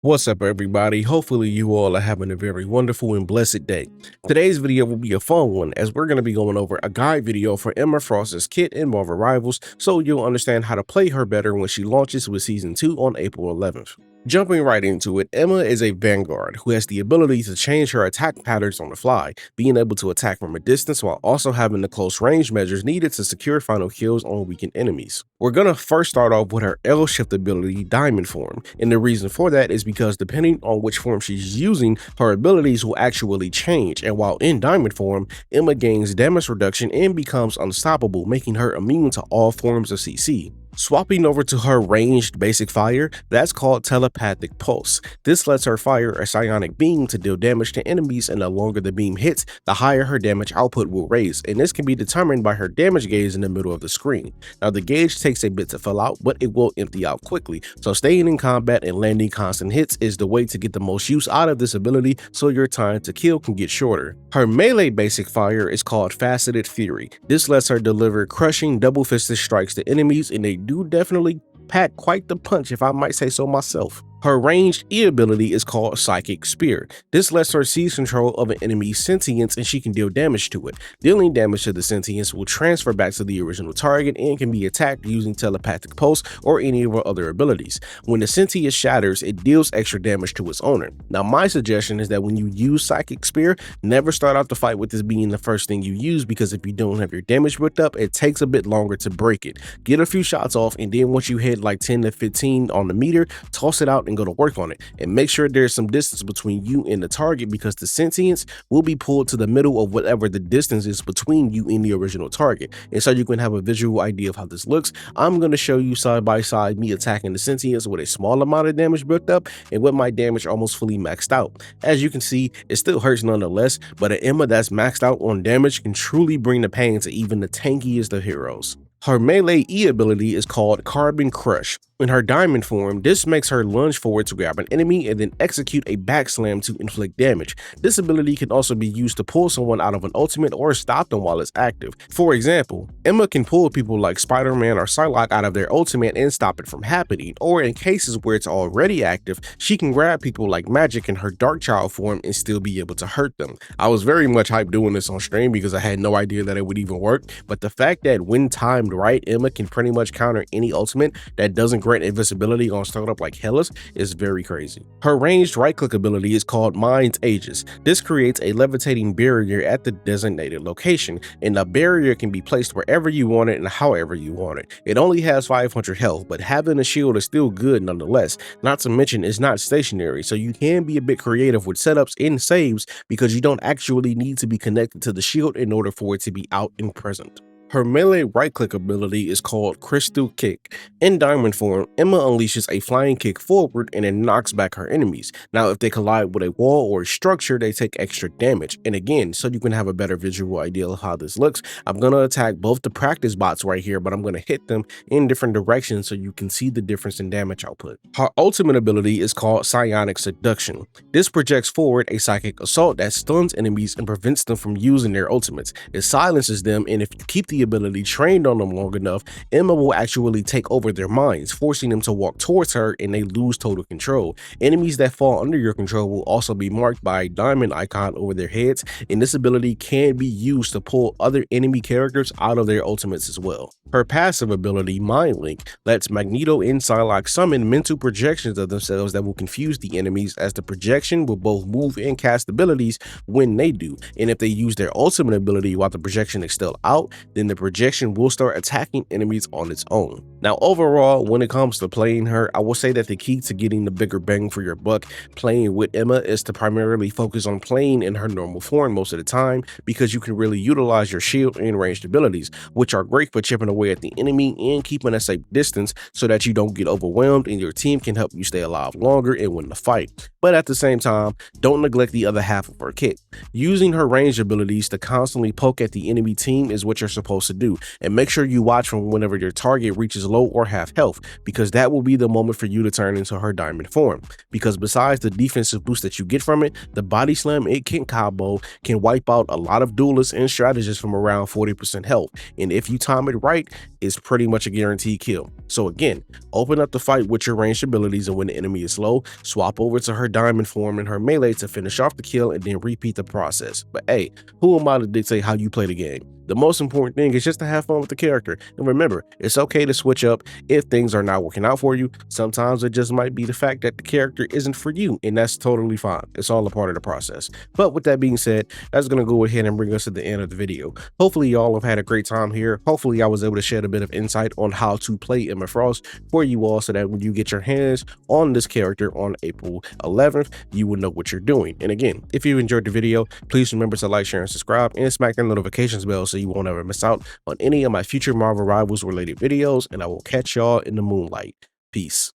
What's up, everybody? Hopefully, you all are having a very wonderful and blessed day. Today's video will be a fun one as we're going to be going over a guide video for Emma Frost's kit in Marvel Rivals so you'll understand how to play her better when she launches with Season 2 on April 11th. Jumping right into it, Emma is a Vanguard who has the ability to change her attack patterns on the fly, being able to attack from a distance while also having the close range measures needed to secure final kills on weakened enemies. We're gonna first start off with her L shift ability, Diamond Form, and the reason for that is because depending on which form she's using, her abilities will actually change, and while in Diamond Form, Emma gains damage reduction and becomes unstoppable, making her immune to all forms of CC. Swapping over to her ranged basic fire, that's called Telepathic Pulse. This lets her fire a psionic beam to deal damage to enemies, and the longer the beam hits, the higher her damage output will raise, and this can be determined by her damage gauge in the middle of the screen. Now the gauge takes a bit to fill out, but it will empty out quickly, so staying in combat and landing constant hits is the way to get the most use out of this ability so your time to kill can get shorter. Her melee basic fire is called Faceted Fury. This lets her deliver crushing double-fisted strikes to enemies, and they do definitely pack quite the punch, if I might say so myself. Her ranged E ability is called Psychic Spear. This lets her seize control of an enemy's sentience and she can deal damage to it. Dealing damage to the sentience will transfer back to the original target and can be attacked using Telepathic Pulse or any of her other abilities. When the sentience shatters, it deals extra damage to its owner. Now my suggestion is that when you use Psychic Spear, never start out the fight with this being the first thing you use, because if you don't have your damage built up, it takes a bit longer to break it. Get a few shots off, and then once you hit like 10 to 15 on the meter, toss it out and go to work on it, and make sure there's some distance between you and the target, because the sentience will be pulled to the middle of whatever the distance is between you and the original target. And so you can have a visual idea of how this looks. I'm going to show you side by side me attacking the sentience with a small amount of damage built up and with my damage almost fully maxed out. As you can see, it still hurts nonetheless, but an Emma that's maxed out on damage can truly bring the pain to even the tankiest of heroes. Her melee E ability is called Carbon Crush. In her Diamond Form, this makes her lunge forward to grab an enemy and then execute a backslam to inflict damage. This ability can also be used to pull someone out of an ultimate or stop them while it's active. For example, Emma can pull people like Spider-Man or Psylocke out of their ultimate and stop it from happening, or in cases where it's already active, she can grab people like Magic in her Darkchild form and still be able to hurt them. I was very much hyped doing this on stream because I had no idea that it would even work, but the fact that when timed right, Emma can pretty much counter any ultimate that doesn't grant invincibility on startup like Hellas is very crazy. Her ranged right-click ability is called Mind's Aegis. This creates a levitating barrier at the designated location, and the barrier can be placed wherever you want it and however you want it. It only has 500 health, but having a shield is still good nonetheless. Not to mention it's not stationary, so you can be a bit creative with setups and saves because you don't actually need to be connected to the shield in order for it to be out and present. Her melee right-click ability is called Crystal Kick. In Diamond Form, Emma unleashes a flying kick forward and it knocks back her enemies. Now, if they collide with a wall or a structure, they take extra damage. And again, so you can have a better visual idea of how this looks, I'm going to attack both the practice bots right here, but I'm going to hit them in different directions so you can see the difference in damage output. Her ultimate ability is called Psionic Seduction. This projects forward a psychic assault that stuns enemies and prevents them from using their ultimates. It silences them, and if you keep the ability trained on them long enough, Emma will actually take over their minds, forcing them to walk towards her and they lose total control. Enemies that fall under your control will also be marked by a diamond icon over their heads, and this ability can be used to pull other enemy characters out of their ultimates as well. Her passive ability, Mind Link, lets Magneto and Psylocke summon mental projections of themselves that will confuse the enemies, as the projection will both move and cast abilities when they do, and if they use their ultimate ability while the projection is still out, then the projection will start attacking enemies on its own. Now overall, when it comes to playing her, I will say that the key to getting the bigger bang for your buck playing with Emma is to primarily focus on playing in her normal form most of the time, because you can really utilize your shield and ranged abilities, which are great for chipping away at the enemy and keeping a safe distance so that you don't get overwhelmed and your team can help you stay alive longer and win the fight. But at the same time, don't neglect the other half of her kit. Using her ranged abilities to constantly poke at the enemy team is what you're supposed to do, and make sure you watch from whenever your target reaches low or half health, because that will be the moment for you to turn into her Diamond Form. Because besides the defensive boost that you get from it, the body slam it can combo can wipe out a lot of duelists and strategists from around 40% health, and if you time it right, deck is pretty much a guaranteed kill. So again, open up the fight with your ranged abilities, and when the enemy is low, swap over to her diamond form and her melee to finish off the kill and then repeat the process. But hey, who am I to dictate how you play the game? The most important thing is just to have fun with the character. And remember, it's okay to switch up if things are not working out for you. Sometimes it just might be the fact that the character isn't for you, and that's totally fine. It's all a part of the process. But with that being said, that's going to go ahead and bring us to the end of the video. Hopefully y'all have had a great time here. Hopefully I was able to shed a bit of insight on how to play Emma Frost for you all, so that when you get your hands on this character on April 11th, you will know what you're doing. And again, if you enjoyed the video, please remember to like, share, and subscribe, and smack that notifications bell so you won't ever miss out on any of my future Marvel Rivals related videos, and I will catch y'all in the moonlight. Peace.